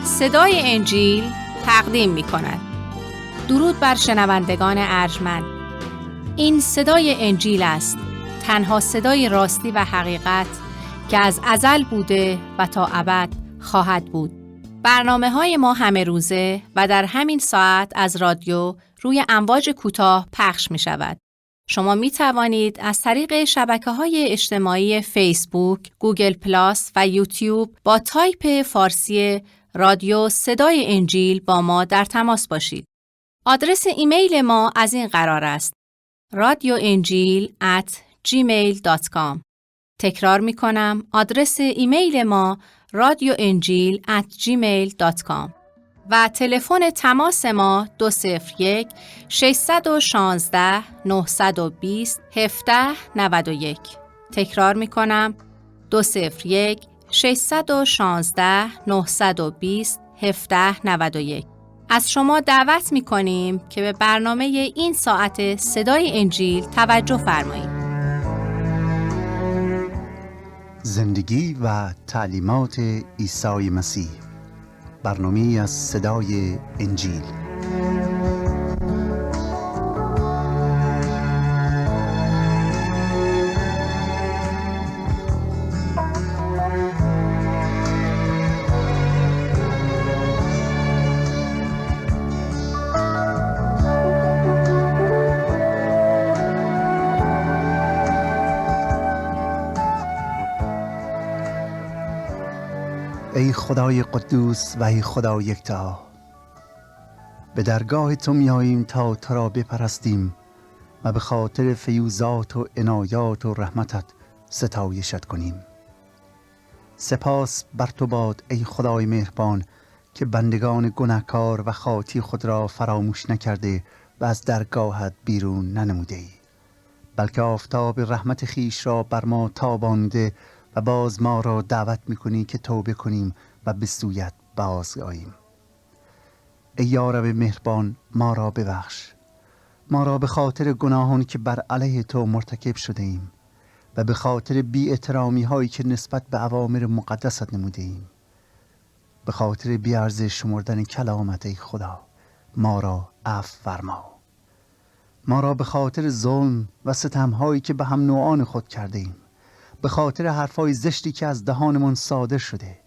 صدای انجیل تقدیم می کند. درود بر شنوندگان ارجمند. این صدای انجیل است، تنها صدای راستی و حقیقت که از ازل بوده و تا ابد خواهد بود. برنامه‌های ما همه روزه و در همین ساعت از رادیو روی امواج کوتاه پخش می شود. شما می توانید از طریق شبکه‌های اجتماعی فیسبوک، گوگل پلاس و یوتیوب با تایپ فارسی رادیو صدای انجیل با ما در تماس باشید. آدرس ایمیل ما از این قرار است: radioenjil@gmail.com. تکرار می کنم، آدرس ایمیل ما radioenjil@gmail.com و تلفن تماس ما 201 616 920 1791. تکرار می کنم، 201 616 920 1791. از شما دعوت می کنیم که به برنامه این ساعت صدای انجیل توجه فرمایید. زندگی و تعلیمات عیسی مسیح، برنامه از صدای انجیل. ای خدای قدوس و ای خدا یکتا، به درگاه تو میاییم تا تو را بپرستیم و به خاطر فیوزات و عنایات و رحمتت ستایشت کنیم. سپاس بر تو باد ای خدای مهربان که بندگان گناهکار و خاطی خود را فراموش نکرده و از درگاهت بیرون ننموده ای، بلکه آفتاب رحمت خیش را بر ما تابانده و باز ما را دعوت میکنی که توبه کنیم و به سویت باز آییم. ای یارب مهربان، ما را ببخش، ما را به خاطر گناهان که بر علیه تو مرتکب شده ایم و به خاطر بی احترامی هایی که نسبت به اوامر مقدست نموده ایم، به خاطر بی ارزش شمردن کلامت ای خدا ما را عفو فرما. ما را به خاطر ظلم و ستم هایی که به هم نوعان خود کرده ایم، به خاطر حرفای زشتی که از دهانمان صادر شده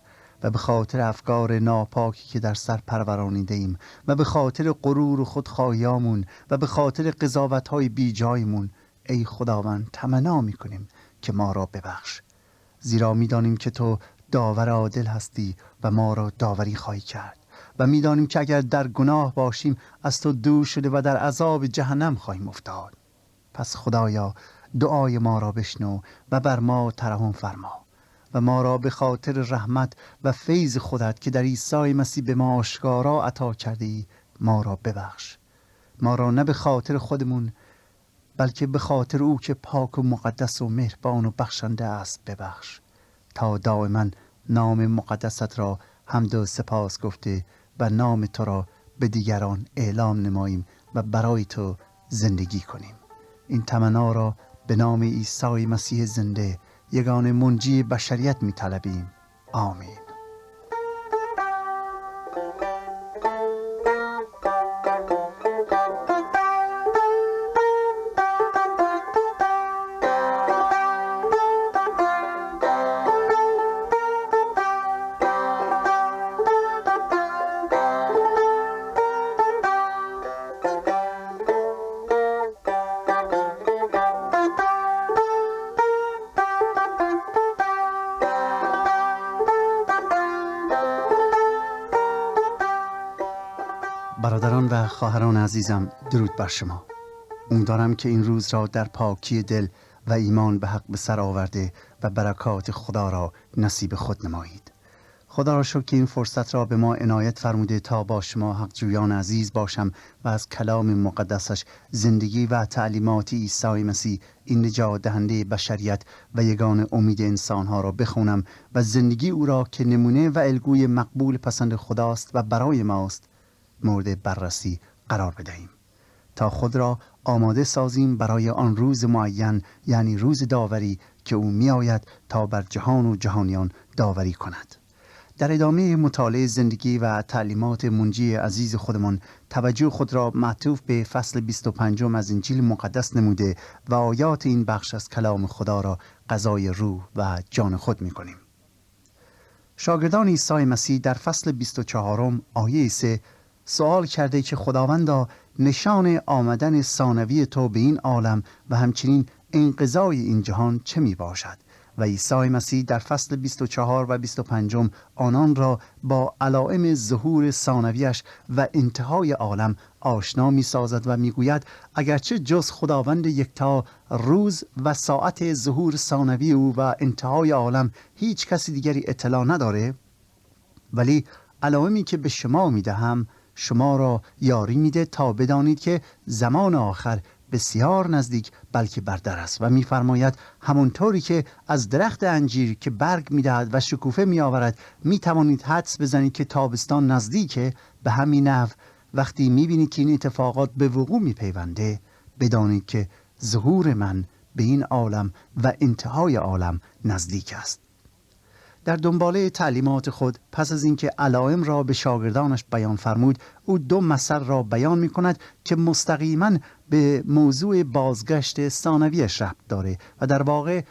و به خاطر افکار ناپاکی که در سر پرورانیده ایم و به خاطر غرور و خودخواهیامون و به خاطر قضاوت‌های بی جایمون، ای خداوند تمنا می‌کنیم که ما را ببخش، زیرا می‌دانیم که تو داور عادل هستی و ما را داوری خواهی کرد و می‌دانیم که اگر در گناه باشیم از تو دور شده و در عذاب جهنم خواهیم افتاد. پس خدایا دعای ما را بشنو و بر ما ترحم فرما و ما را به خاطر رحمت و فیض خودت که در عیسی مسیح به ما آشکارا عطا کرده ای ما را ببخش. ما را نه به خاطر خودمون بلکه به خاطر او که پاک و مقدس و مهربان و بخشنده است ببخش، تا دائما نام مقدست را حمد و سپاس گفته و نام تو را به دیگران اعلام نماییم و برای تو زندگی کنیم. این تمنا را به نام عیسی مسیح زنده، یگانه منجی بشریت می طلبیم. آمین. برادران و خواهران عزیزم، درود بر شما. امیدوارم که این روز را در پاکی دل و ایمان به حق به سر آورده و برکات خدا را نصیب خود نمایید. خدا را شکر که این فرصت را به ما عنایت فرموده تا با شما حق جویان عزیز باشم و از کلام مقدسش، زندگی و تعلیمات عیسی مسیح، این نجات دهنده بشریت و یگانه امید انسانها را بخونم و زندگی او را که نمونه و الگوی مقبول پسند خداست و برای ماست مورد بررسی قرار بدهیم تا خود را آماده سازیم برای آن روز معین، یعنی روز داوری که او می آید تا بر جهان و جهانیان داوری کند. در ادامه مطالعه زندگی و تعلیمات منجی عزیز خودمان توجه خود را معطوف به فصل 25 از انجیل مقدس نموده و آیات این بخش از کلام خدا را غذای روح و جان خود می کنیم. شاگردان عیسی مسیح در فصل 24 آیه 3 سوال کرده که خداوندا نشان آمدن ثانوی تو به این عالم و همچنین انقضای این جهان چه می باشد؟ و عیسی مسیح در فصل 24 و 25 آنان را با علائم ظهور ثانویش و انتهای عالم آشنا می سازد و می گوید اگرچه جز خداوند یکتا روز و ساعت ظهور ثانوی او و انتهای عالم هیچ کسی دیگری اطلاع نداره، ولی علائمی که به شما می دهم شما را یاری میده تا بدانید که زمان آخر بسیار نزدیک بلکه بر در است. و می‌فرماید همونطوری که از درخت انجیر که برگ می‌دهد و شکوفه می‌آورد می‌توانید حدس بزنید که تابستان نزدیکه، به همین نحو وقتی می‌بینید که این اتفاقات به وقوع می‌پیونده بدانید که ظهور من به این عالم و انتهای عالم نزدیک است. در دنباله تعلیمات خود پس از اینکه علائم را به شاگردانش بیان فرمود، او 2 مثل را بیان می کند که مستقیما به موضوع بازگشت ثانویش ربط داره و در واقع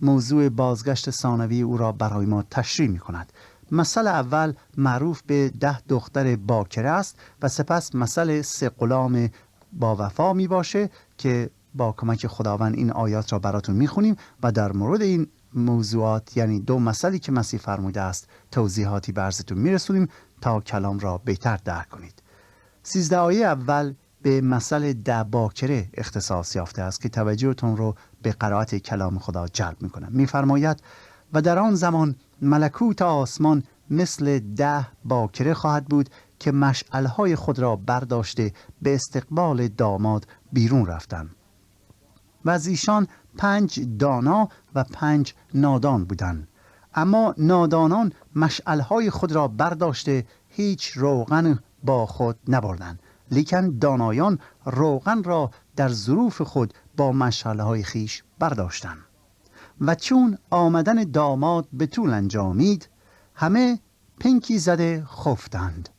موضوع بازگشت ثانوی او را برای ما تشریح می کند. مثل اول معروف به 10 دختر باکره است و سپس مثل 3 غلام با وفا می باشه که با کمک خداوند این آیات را براتون می خونیم و در مورد این موضوعات یعنی 2 مثلی که مسیح فرموده است توضیحاتی به عرضتون میرسونیم تا کلام را بهتر درک کنید. 13 آیه اول به مثل 10 باکره اختصاص یافته است که توجهتون رو به قرائت کلام خدا جلب میکنه. میفرماید و در آن زمان ملکوت آسمان مثل 10 باکره خواهد بود که مشعلهای خود را برداشته به استقبال داماد بیرون رفتند و از ایشان 5 دانا و 5 نادان بودند. اما نادانان مشعلهای خود را برداشته هیچ روغن با خود نبردند، لیکن دانایان روغن را در ظروف خود با مشعلهای خیش برداشتند. و چون آمدن داماد به طول انجامید همه پنکی زده خفتند.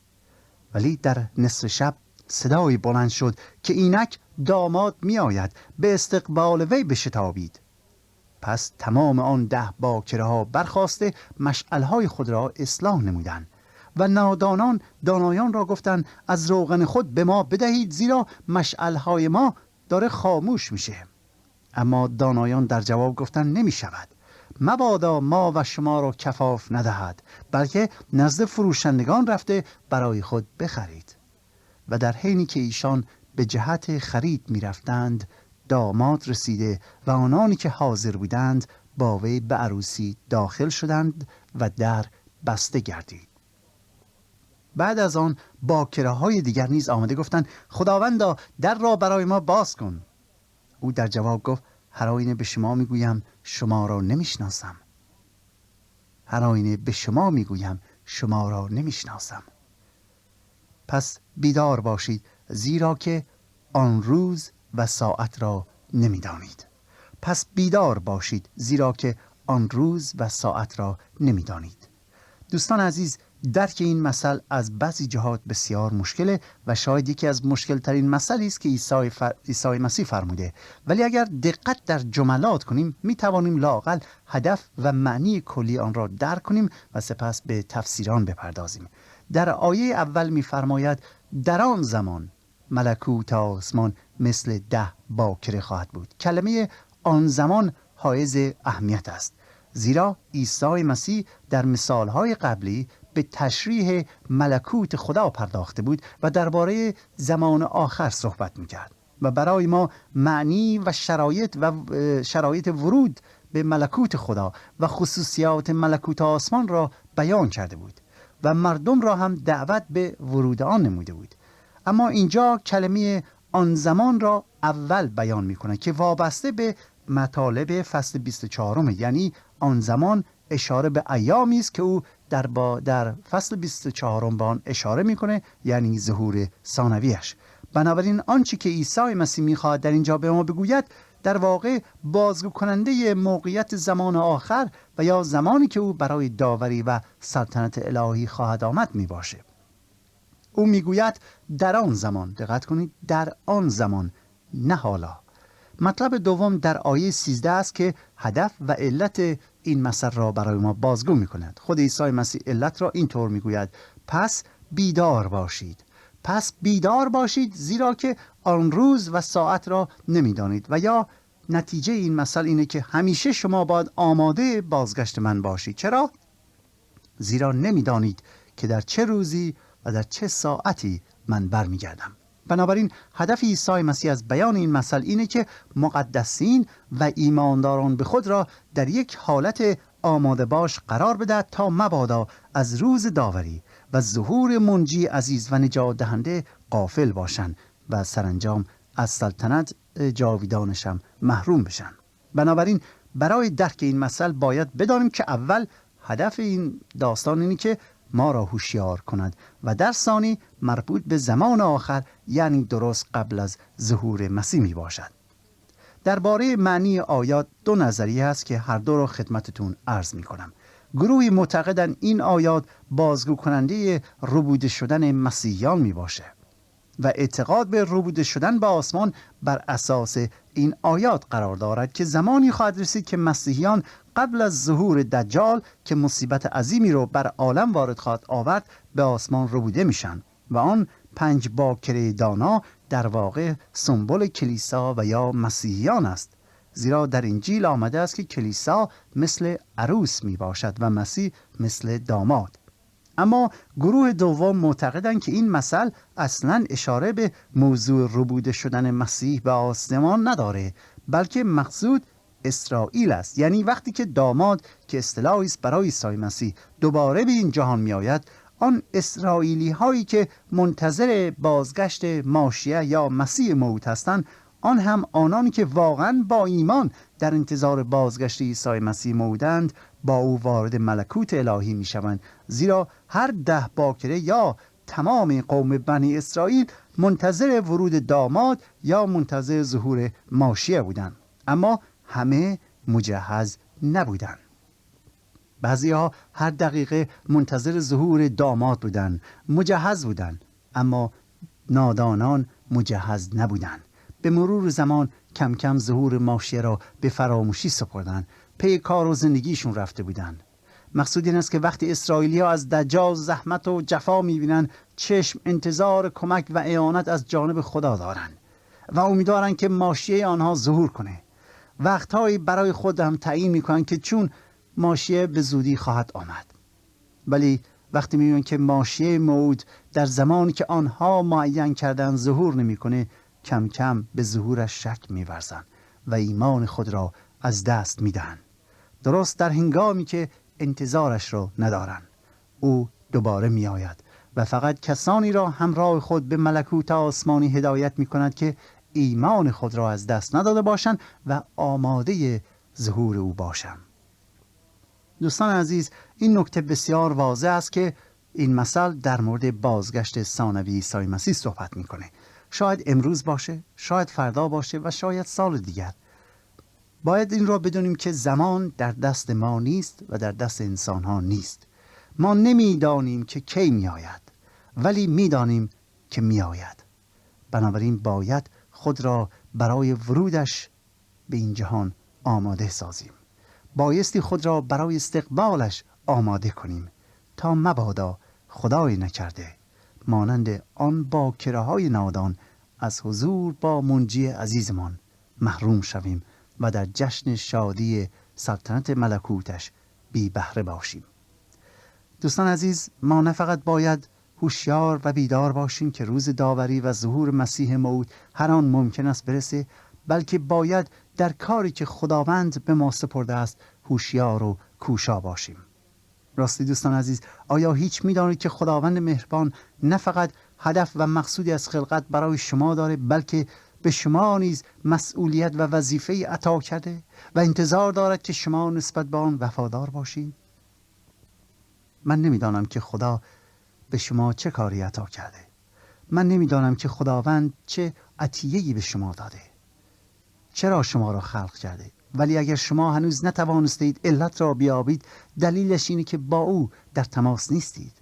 ولی در نصف شب صدایی بلند شد که اینک داماد می آید، به استقبال وی بشتابید. پس تمام آن 10 باکره ها برخاسته مشعلهای خود را اصلاح نمودند و نادانان دانایان را گفتند از روغن خود به ما بدهید زیرا مشعلهای ما داره خاموش میشه. اما دانایان در جواب گفتند نمی شود، مبادا ما و شما را کفاف ندهد، بلکه نزد فروشندگان رفته برای خود بخرید. و در حینی که ایشان به جهت خرید می رفتند داماد رسیده و آنانی که حاضر بودند با وی به عروسی داخل شدند و در بسته گردید. بعد از آن باکره های دیگر نیز آمده گفتند خداوندا در را برای ما باز کن. او در جواب گفت هر آینه به شما میگویم شما را نمیشناسم. هر آینه به شما میگویم شما را نمیشناسم. پس بیدار باشید زیرا که آن روز و ساعت را نمیدانید. پس بیدار باشید زیرا که آن روز و ساعت را نمیدانید. دوستان عزیز، درک این مثل از بعضی جهات بسیار مشکله و شاید یکی از مشکل ترین مسئله است که عیسی مسیح فرموده، ولی اگر دقت در جملات کنیم می توانیم لااقل هدف و معنی کلی آن را درک کنیم و سپس به تفسیران بپردازیم. در آیه اول می فرماید در آن زمان ملکوت آسمان مثل 10 باکره خواهد بود. کلمه آن زمان حائز اهمیت است، زیرا عیسی مسیح در مثالهای قبلی به تشریح ملکوت خدا پرداخته بود و درباره زمان آخر صحبت می‌کرد و برای ما معنی و شرایط ورود به ملکوت خدا و خصوصیات ملکوت آسمان را بیان کرده بود و مردم را هم دعوت به ورود آن نموده بود. اما اینجا کلمه آن زمان را اول بیان می‌کنه که وابسته به مطالب فصل 24 یعنی آن زمان اشاره به ایامی است که او در فصل 24 به آن اشاره میکنه، یعنی ظهور ثانویش. بنابراین آنچه که عیسی مسیح میخواهد در اینجا به ما بگوید در واقع بازگو کننده موقعیت زمان آخر و یا زمانی که او برای داوری و سلطنت الهی خواهد آمد می باشه. او میگوید در آن زمان، دقت کنید، در آن زمان، نه حالا. مطلب دوم در آیه 13 است که هدف و علت این مثل را برای ما بازگو می کند. خود عیسی مسیح علت را اینطور می گوید: پس بیدار باشید. پس بیدار باشید، زیرا که آن روز و ساعت را نمی دانید. و یا نتیجه این مثل اینه که همیشه شما باید آماده بازگشت من باشید. چرا؟ زیرا نمی دانید که در چه روزی و در چه ساعتی من برمیگردم. بنابراین هدف عیسی مسیح از بیان این مثل اینه که مقدسین و ایمانداران به خود را در یک حالت آماده باش قرار بده تا مبادا از روز داوری و ظهور منجی عزیز و نجات دهنده غافل باشند و سرانجام از سلطنت جاویدانش هم محروم بشن. بنابراین برای درک این مثل باید بدانیم که اول هدف این داستان اینه که ما را هوشیار کند و در ثانی مربوط به زمان آخر، یعنی درست قبل از ظهور مسیح می باشد. درباره معنی آیات دو نظریه است که هر دو را خدمتتون عرض می کنم. گروهی معتقدند این آیات بازگو کننده ربوده شدن مسیحیان می باشه و اعتقاد به ربوده شدن به آسمان بر اساس این آیات قرار دارد که زمانی خواهد رسید که مسیحیان قبل از ظهور دجال که مصیبت عظیمی رو بر عالم وارد خواهد آورد به آسمان ربوده میشن و آن 5 باکره دانا در واقع سمبل کلیسا و یا مسیحیان است، زیرا در انجیل آمده است که کلیسا مثل عروس می باشد و مسیح مثل داماد. اما گروه دوم معتقدند که این مثل اصلاً اشاره به موضوع ربوده شدن مسیح به آسمان نداره، بلکه مقصود اسرائیل است. یعنی وقتی که داماد که اصطلاحی است برای عیسی مسیح دوباره به این جهان می آید، آن اسرائیلی هایی که منتظر بازگشت ماشیه یا مسیح موعود هستند، آن هم آنانی که واقعا با ایمان در انتظار بازگشت عیسی مسیح موعودند با او وارد ملکوت الهی می شوند، زیرا هر 10 باکره یا تمام قوم بنی اسرائیل منتظر ورود داماد یا منتظر ظهور ماشیه بودند، اما همه مجهز نبودند. بعضی ها هر دقیقه منتظر ظهور داماد بودند، مجهز بودند، اما نادانان مجهز نبودند. به مرور زمان کم کم ظهور ماشیه را به فراموشی سپردند، پی کار و زندگیشون رفته بودند. مقصود این است که وقتی اسرائیلی ها از دجال زحمت و جفا میبینند، چشم انتظار کمک و اعانت از جانب خدا دارند و امیدوارند که ماشیه آنها ظهور کنه. وقتهایی برای خود هم تعیین میکنند که چون ماشیه به زودی خواهد آمد، ولی وقتی میبینند که ماشیه موعود در زمانی که آنها معین کردن ظهور نمیکنه، کم کم به ظهورش شک می‌ورزند و ایمان خود را از دست می‌دهند. درست در هنگامی که انتظارش را ندارند، او دوباره می‌آید و فقط کسانی را همراه خود به ملکوت آسمانی هدایت می‌کند که ایمان خود را از دست نداده باشند و آماده ظهور او باشند. دوستان عزیز، این نکته بسیار واضح است که این مثل در مورد بازگشت ثانوی عیسی مسیح صحبت می‌کنه. شاید امروز باشه، شاید فردا باشه و شاید سال دیگر. باید این را بدونیم که زمان در دست ما نیست و در دست انسان ها نیست. ما نمیدانیم که کی می آید، ولی میدانیم که می آید. بنابراین باید خود را برای ورودش به این جهان آماده سازیم. بایستی خود را برای استقبالش آماده کنیم تا مبادا خدای نکرده مانند آن باکره‌های نادان از حضور با منجی عزیزمان محروم شویم و در جشن شادی سلطنت ملکوتش بی بهره باشیم. دوستان عزیز، ما نه فقط باید هوشیار و بیدار باشیم که روز داوری و ظهور مسیح موعود هر آن ممکن است برسه، بلکه باید در کاری که خداوند به ما سپرده است هوشیار و کوشا باشیم. راستی دوستان عزیز، آیا هیچ می‌دانید که خداوند مهربان نه فقط هدف و مقصودی از خلقت برای شما داره، بلکه به شما نیز مسئولیت و وظیفه عطا کرده و انتظار دارد که شما نسبت به آن وفادار باشید؟ من نمی‌دانم که خدا به شما چه کاری عطا کرده. من نمی‌دانم که خداوند چه عطیه‌ای به شما داده. چرا شما را خلق کرده. ولی اگر شما هنوز نتوانستید علت را بیابید، دلیلش اینه که با او در تماس نیستید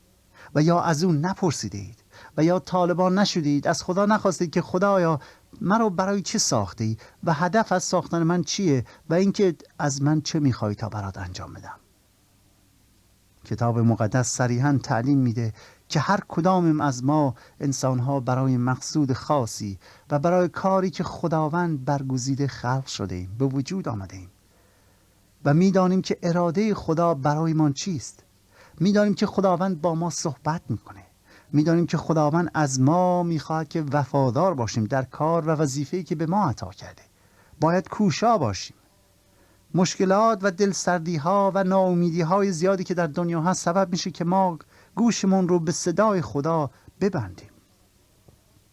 و یا از او نپرسیدید و یا طالبان نشدید. از خدا نخواستید که خدایا مرا برای چه ساختی و هدف از ساختن من چیه و اینکه از من چه میخوای تا برات انجام بدم. کتاب مقدس صریحاً تعلیم میده که هر کدامیم از ما انسانها برای مقصود خاصی و برای کاری که خداوند برگزیده خلق شده ایم، به وجود آمده ایم و میدانیم که اراده خدا برای ما چیست. میدانیم که خداوند با ما صحبت میکنه. میدانیم که خداوند از ما میخواهد که وفادار باشیم در کار و وظیفه‌ای که به ما عطا کرده. باید کوشا باشیم. مشکلات و دلسردی ها و ناامیدی های زیادی که در دنیا هست سبب میشه که ما گوشمون رو به صدای خدا ببندیم.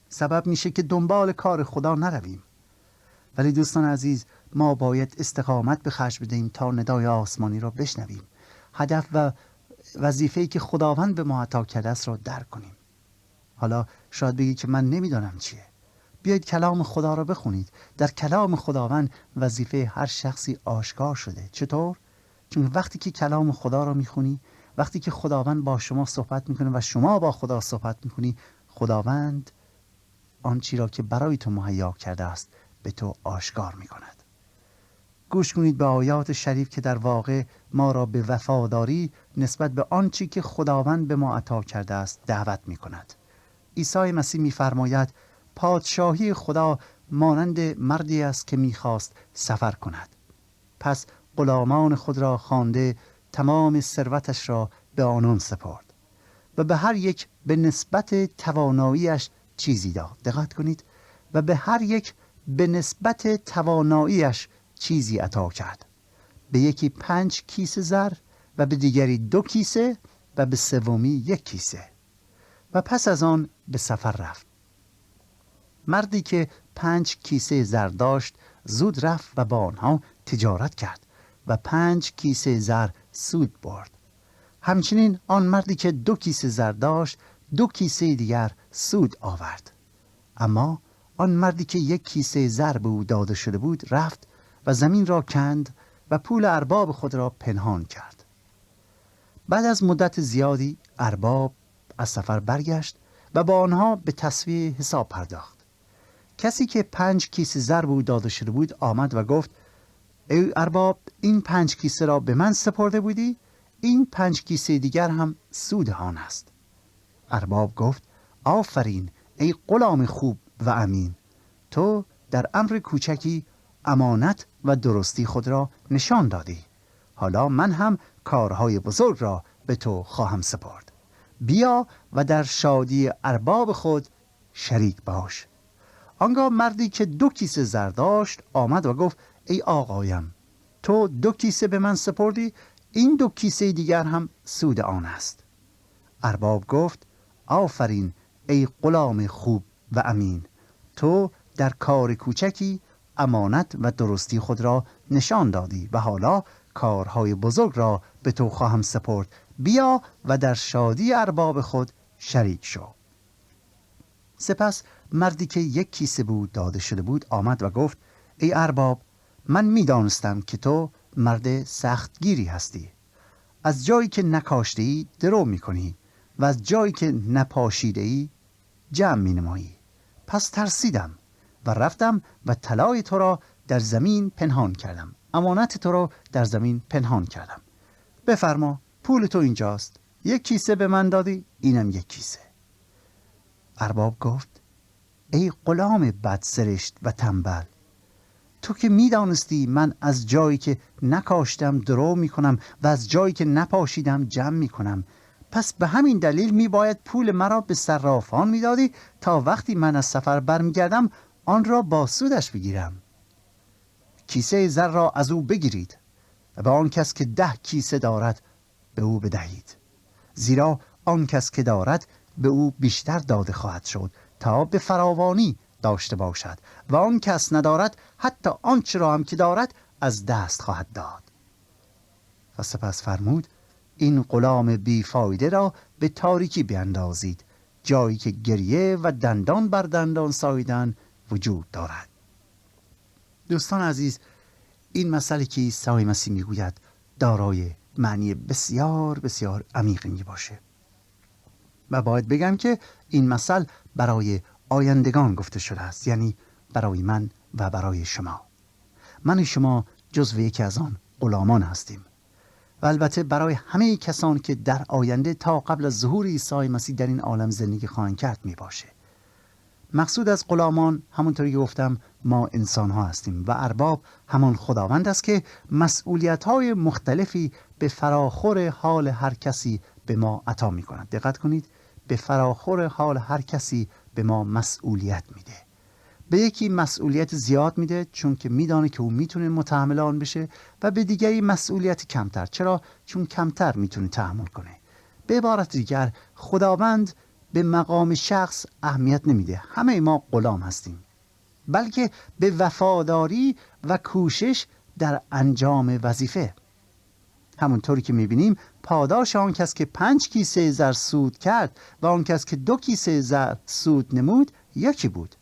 سبب میشه که دنبال کار خدا نرویم. ولی دوستان عزیز، ما باید استقامت به خرج بدهیم تا ندای آسمانی را بشنویم. هدف و وظیفه‌ای که خداوند به ما عطا کرده است را درک کنیم. حالا شاید بگید که من نمیدانم چیه. بیایید کلام خدا را بخونید. در کلام خداوند وظیفه هر شخصی آشکار شده. چطور؟ چون وقتی که کلام خدا را میخونی، وقتی که خداوند با شما صحبت میکنه و شما با خدا صحبت میکنی، خداوند آن چیزی را که برای تو مهیا کرده است به تو آشکار میکند. گوش کنید به آیات شریف که در واقع ما را به وفاداری نسبت به آن چیزی که خداوند به ما عطا کرده است دعوت میکند. عیسی مسیح میفرماید پادشاهی خدا مانند مردی است که میخواست سفر کند. پس غلامان خود را خوانده تمام ثروتش را به آنان سپرد و به هر یک به نسبت تواناییش چیزی داد. دقت کنید. و به هر یک به نسبت تواناییش چیزی عطا کرد. به یکی 5 کیسه زر و به دیگری 2 کیسه و به سومی 1 کیسه. و پس از آن به سفر رفت. مردی که 5 کیسه زر داشت زود رفت و با آنها تجارت کرد و 5 کیسه زر سود برد. همچنین آن مردی که 2 کیسه زر داشت 2 کیسه دیگر سود آورد. اما آن مردی که 1 کیسه زر به او داده شده بود رفت و زمین را کند و پول ارباب خود را پنهان کرد. بعد از مدت زیادی ارباب از سفر برگشت و با آنها به تسویه حساب پرداخت. کسی که 5 کیسه زر به او داده شده بود آمد و گفت ای ارباب، این 5 کیسه را به من سپرده بودی؟ این 5 کیسه دیگر هم سود آن است. ارباب گفت آفرین ای غلام خوب و امین، تو در امر کوچکی امانت و درستی خود را نشان دادی. حالا من هم کارهای بزرگ را به تو خواهم سپرد. بیا و در شادی ارباب خود شریک باش. آنگاه مردی که 2 کیسه زر داشت آمد و گفت ای آقایم، تو 2 کیسه به من سپردی، این 2 کیسه دیگر هم سود آن است. ارباب گفت آفرین ای غلام خوب و امین، تو در کار کوچکی امانت و درستی خود را نشان دادی و حالا کارهای بزرگ را به تو خواهم سپرد. بیا و در شادی ارباب خود شریک شو. سپس مردی که 1 کیسه بود داده شده بود آمد و گفت ای ارباب، من می‌دانستم که تو مرد سختگیری هستی. از جایی که نکاشته‌ای درو می‌کنی و از جایی که نپاشیده‌ای جمع می‌نمایی. پس ترسیدم و رفتم و طلای تو را در زمین پنهان کردم، امانت تو را در زمین پنهان کردم. بفرما، پول تو اینجاست. 1 کیسه به من دادی، اینم 1 کیسه. ارباب گفت ای غلام بدسرشت و تنبل، تو که میدانستی من از جایی که نکاشتم درو میکنم و از جایی که نپاشیدم جمع میکنم، پس به همین دلیل میباید پول مرا به صرافان میدادی تا وقتی من از سفر برمیگردم آن را با سودش بگیرم. کیسه زر را از او بگیرید و به آن کس که 10 کیسه دارد به او بدهید، زیرا آن کس که دارد به او بیشتر داده خواهد شد تا به فراوانی داشته باشد و آن کس ندارد حتی آنچه را هم که دارد از دست خواهد داد. و سپس فرمود این غلام بیفایده را به تاریکی بیندازید، جایی که گریه و دندان بر دندان ساییدن وجود دارد. دوستان عزیز، این مسئله که عیسی مسیح میگوید دارای معنی بسیار بسیار عمیقی می باشه و باید بگم که این مثل برای آیندگان گفته شده است، یعنی برای من و برای شما. من و شما جزو یکی از آن غلامان هستیم و البته برای همه کسانی که در آینده تا قبل از ظهور عیسی مسیح در این عالم زندگی خواهند کرد می باشه. مقصود از غلامان همونطوری که گفتم ما انسان ها هستیم و ارباب همان خداوند است که مسئولیت های مختلفی به فراخور حال هر کسی به ما عطا می کند. دقت کنید، به فراخور حال هر کسی به ما مسئولیت میده. به یکی مسئولیت زیاد میده چون که میدانه که او میتونه متحمل آن بشه و به دیگری مسئولیت کمتر. چرا؟ چون کمتر میتونه تحمل کنه. به عبارت دیگر خداوند به مقام شخص اهمیت نمیده. همه ما غلام هستیم، بلکه به وفاداری و کوشش در انجام وظیفه. همونطوری که میبینیم پاداش آن کس که 5 کیسه زر سود کرد و آن کس که 2 کیسه زر سود نمود یکی بود.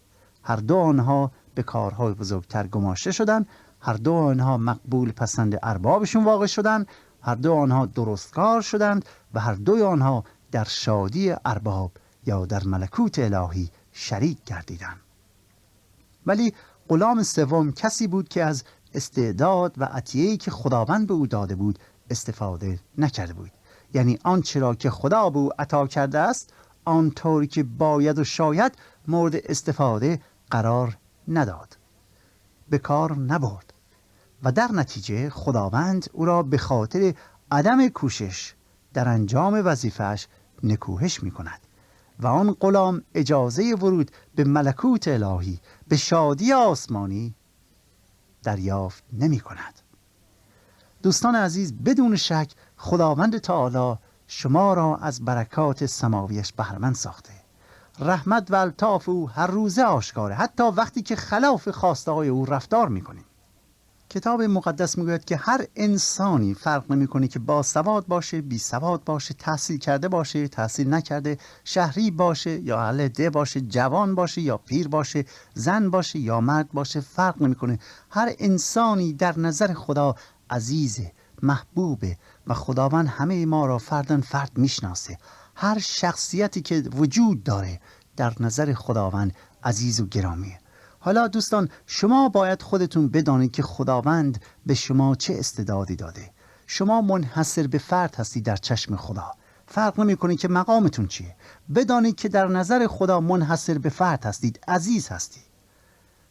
هر دو آنها به کارهای بزرگتر گماشته شدند. هر دو آنها مقبول پسند اربابشون واقع شدند. هر دو آنها درستکار شدند و هر دو آنها در شادی ارباب یا در ملکوت الهی شریک گردیدند. ولی غلام سوم کسی بود که از استعداد و عطیه‌ای که خداوند به او داده بود استفاده نکرده بود. یعنی آنچه را که خدا به او عطا کرده است آنطوری که باید و شاید مورد استفاده قرار نداد، به کار نبرد و در نتیجه خداوند او را به خاطر عدم کوشش در انجام وظیفه‌اش نکوهش می کند و آن غلام اجازه ورود به ملکوت الهی، به شادی آسمانی دریافت نمی کند. دوستان عزیز، بدون شک خداوند تعالی شما را از برکات سماویش بهره‌مند ساخته. رحمت و الطاف او هر روزه آشکاره، حتی وقتی که خلاف خواسته های او رفتار میکنیم. کتاب مقدس میگوید که هر انسانی فرق نمیکنه که با سواد باشه، بی سواد باشه، تحصیل کرده باشه، تحصیل نکرده، شهری باشه یا اهل ده باشه، جوان باشه یا پیر باشه، زن باشه یا مرد باشه، فرق نمیکنه. هر انسانی در نظر خدا عزیزه، محبوبه و خداوند همه ما را فرداً فرد میشناسه. هر شخصیتی که وجود داره در نظر خداوند عزیز و گرامیه. حالا دوستان، شما باید خودتون بدانید که خداوند به شما چه استعدادی داده. شما منحصر به فرد هستی در چشم خدا. فرق نمی‌کنه که مقامتون چیه. بدانید که در نظر خدا منحصر به فرد هستید، عزیز هستید.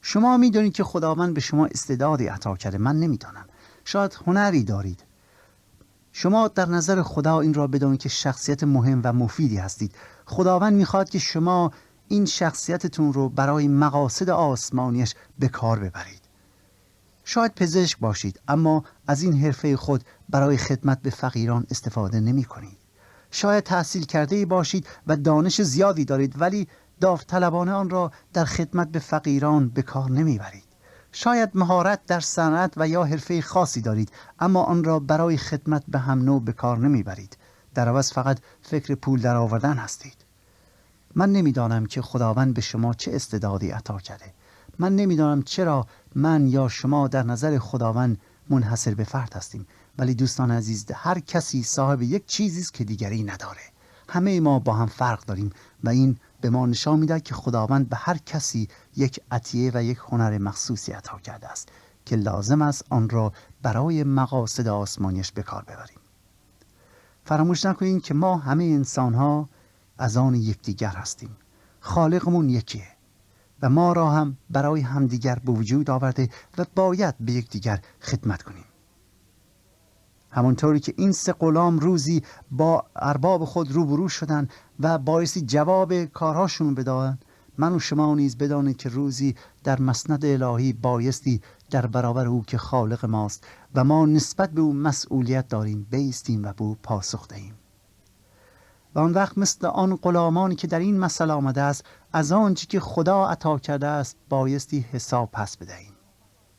شما میدونید که خداوند به شما استعدادی عطا کرده، من نمیدانم. شاید هنری دارید. شما در نظر خدا این را بدانید که شخصیت مهم و مفیدی هستید. خداوند میخواد که شما این شخصیتتون رو برای مقاصد آسمانیش به کار ببرید. شاید پزشک باشید اما از این حرفه خود برای خدمت به فقیران استفاده نمی کنید. شاید تحصیل کرده باشید و دانش زیادی دارید ولی داوطلبانه آن را در خدمت به فقیران به کار نمی برید. شاید مهارت در صنعت و یا حرفه خاصی دارید اما آن را برای خدمت به هم نوع به کار نمی برید. در عوض فقط فکر پول در آوردن هستید. من نمیدانم که خداوند به شما چه استعدادی عطا کرده. من نمیدانم چرا من یا شما در نظر خداوند منحصر به فرد هستیم. ولی دوستان عزیز، هر کسی صاحب یک چیزی است که دیگری نداره. همه ما با هم فرق داریم و این به ما نشان میده که خداوند به هر کسی یک عطیه و یک هنر مخصوصی عطا کرده است که لازم است آن را برای مقاصد آسمانیش به کار ببریم. فراموش نکنید که ما همه انسان‌ها از آن یکدیگر هستیم. خالقمون یکیه و ما را هم برای همدیگر به وجود آورده و باید به یکدیگر خدمت کنیم. همونطوری که این 3 غلام روزی با ارباب خود روبرو شدن و بایستی جواب کارهاشون بدن، من و شما نیز بدانید که روزی در مسند الهی بایستی در برابر او که خالق ماست و ما نسبت به او مسئولیت داریم بایستیم و به او پاسخ دهیم. و آن وقت مثل آن غلامانی که در این مثل آمده است از آنچه که خدا عطا کرده است بایستی حساب پس بدهیم.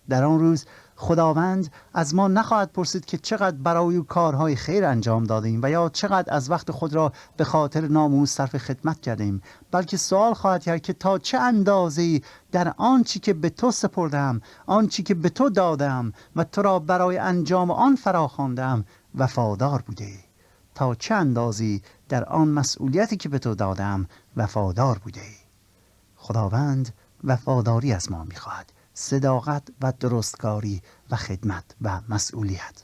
در آن روز خداوند از ما نخواهد پرسید که چقدر برای او کارهای خیر انجام دادیم و یا چقدر از وقت خود را به خاطر نام او صرف خدمت کردیم، بلکه سوال خواهد کرد که تا چه اندازه‌ای در آنچه که به تو سپردم، آنچه که به تو دادم و تو را برای انجام آن فراخواندم وفادار بوده. تا چه اندازه‌ای در آن مسئولیتی که به تو دادم وفادار بوده. خداوند وفاداری از ما می‌خواهد، صداقت و درستکاری و خدمت و مسئولیت.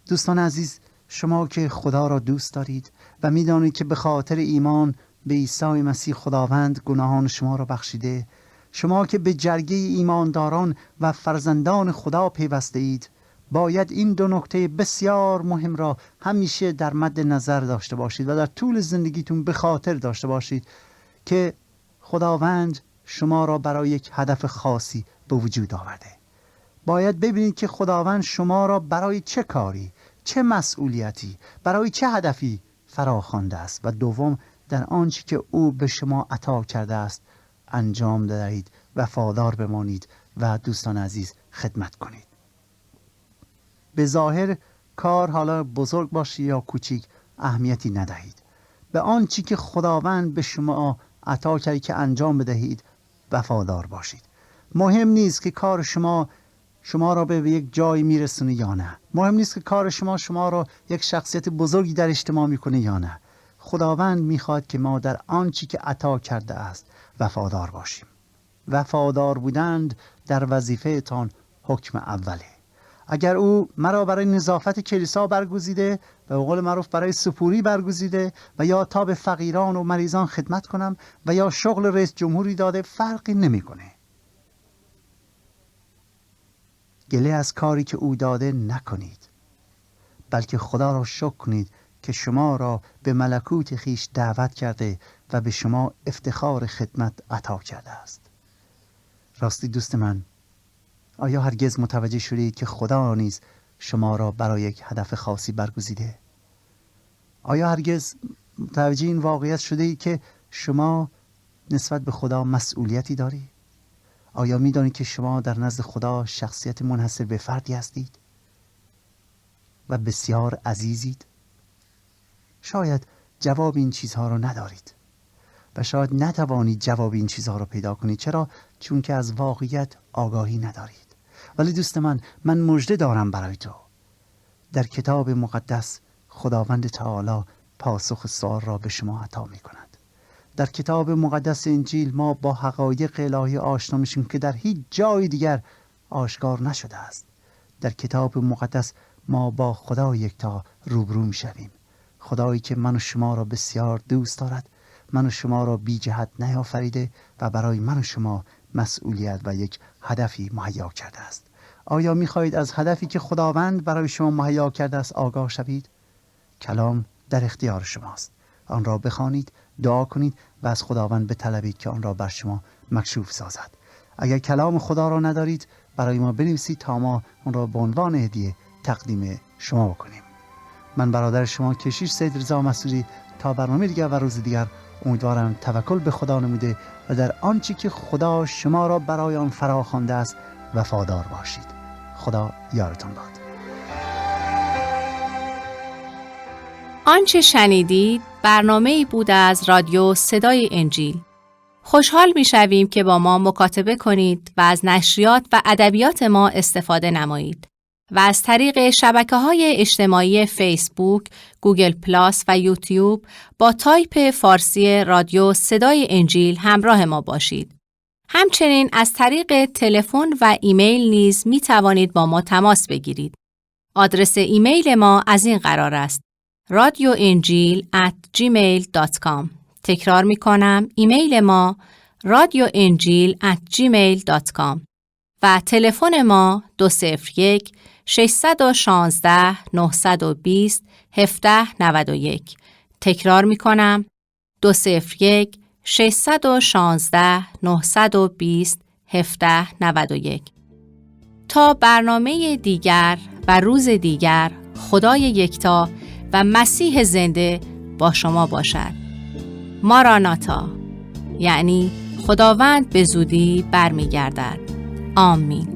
دوستان عزیز، شما که خدا را دوست دارید و می‌دانید که به خاطر ایمان به عیسی مسیح خداوند گناهان شما را بخشیده، شما که به جرگه ایمانداران و فرزندان خدا پیوسته اید، باید این دو نکته بسیار مهم را همیشه در مد نظر داشته باشید و در طول زندگیتون به خاطر داشته باشید که خداوند شما را برای یک هدف خاصی به وجود آورده. باید ببینید که خداوند شما را برای چه کاری، چه مسئولیتی، برای چه هدفی فراخوانده است و دوم در آنچه که او به شما عطا کرده است انجام دهید، وفادار بمانید و دوستان عزیز خدمت کنید. به ظاهر کار حالا بزرگ باشه یا کوچیک اهمیتی ندهید. به آنچه که خداوند به شما عطا کرده که انجام بدهید وفادار باشید. مهم نیست که کار شما را به یک جایی میرسونه یا نه. مهم نیست که کار شما را یک شخصیت بزرگی در اجتماع میکنه یا نه. خداوند میخواد که ما در آنچه که عطا کرده است وفادار باشیم. وفادار بودند در وظیفه‌تان حکم اوله. اگر او مرا برای نظافت کلیسا برگزیده و به قول معروف برای سپوری برگزیده و یا تا به فقیران و مریضان خدمت کنم و یا شغل رئیس جمهوری داده، فرقی نمیکنه. گله از کاری که او داده نکنید، بلکه خدا را شکر کنید که شما را به ملکوت خیش دعوت کرده و به شما افتخار خدمت عطا کرده است. راستی دوست من، آیا هرگز متوجه شدید که خدا نیز شما را برای یک هدف خاصی برگزیده؟ آیا هرگز متوجه این واقعیت شدید که شما نسبت به خدا مسئولیتی دارید؟ آیا می‌دانید که شما در نزد خدا شخصیت منحصر به فردی هستید و بسیار عزیزید؟ شاید جواب این چیزها را ندارید و شاید نتوانید جواب این چیزها را پیدا کنید. چرا؟ چون که از واقعیت آگاهی ندارید. ولی دوست من مژده دارم برای تو. در کتاب مقدس خداوند تعالی پاسخ سوال را به شما عطا می کند. در کتاب مقدس انجیل ما با حقایق الهی آشنا میشیم که در هیچ جای دیگر آشکار نشده است. در کتاب مقدس ما با خدا یکتا روبرو میشویم. خدایی که من و شما را بسیار دوست دارد، من و شما را بی جهت نیافریده و برای من و شما مسئولیت و یک هدفی مهیا کرده است. آیا می‌خواهید از هدفی که خداوند برای شما مهیا کرده است آگاه شوید؟ کلام در اختیار شماست. آن را بخوانید، دعا کنید و از خداوند بطلبید که آن را بر شما مکشوف سازد. اگر کلام خدا را ندارید، برای ما بنویسید تا ما آن را به عنوان هدیه تقدیم شما بکنیم. من برادر شما کشیش سید رضا مسعودی تا برنامه دیگر و روز دیگر امیدوارم توکل به خدا نموده و در آنچه که خدا شما را برای آن فراخوانده است وفادار باشید. خدا یارتان باد. آنچه شنیدید برنامه‌ای بود از رادیو صدای انجیل. خوشحال می‌شویم که با ما مکاتبه کنید و از نشریات و ادبیات ما استفاده نمایید و از طریق شبکه‌های اجتماعی فیسبوک، گوگل پلاس و یوتیوب با تایپ فارسی رادیو صدای انجیل همراه ما باشید. همچنین از طریق تلفن و ایمیل نیز می توانید با ما تماس بگیرید. آدرس ایمیل ما از این قرار است: radioinjil@gmail.com. تکرار می کنم، ایمیل ما radioinjil@gmail.com و تلفن ما 201-616-920-1791. تکرار می کنم، 201-616-920-1791. تا برنامه دیگر و روز دیگر، خدای یکتا و مسیح زنده با شما باشد. ماراناتا، یعنی خداوند به زودی برمیگردد. آمین.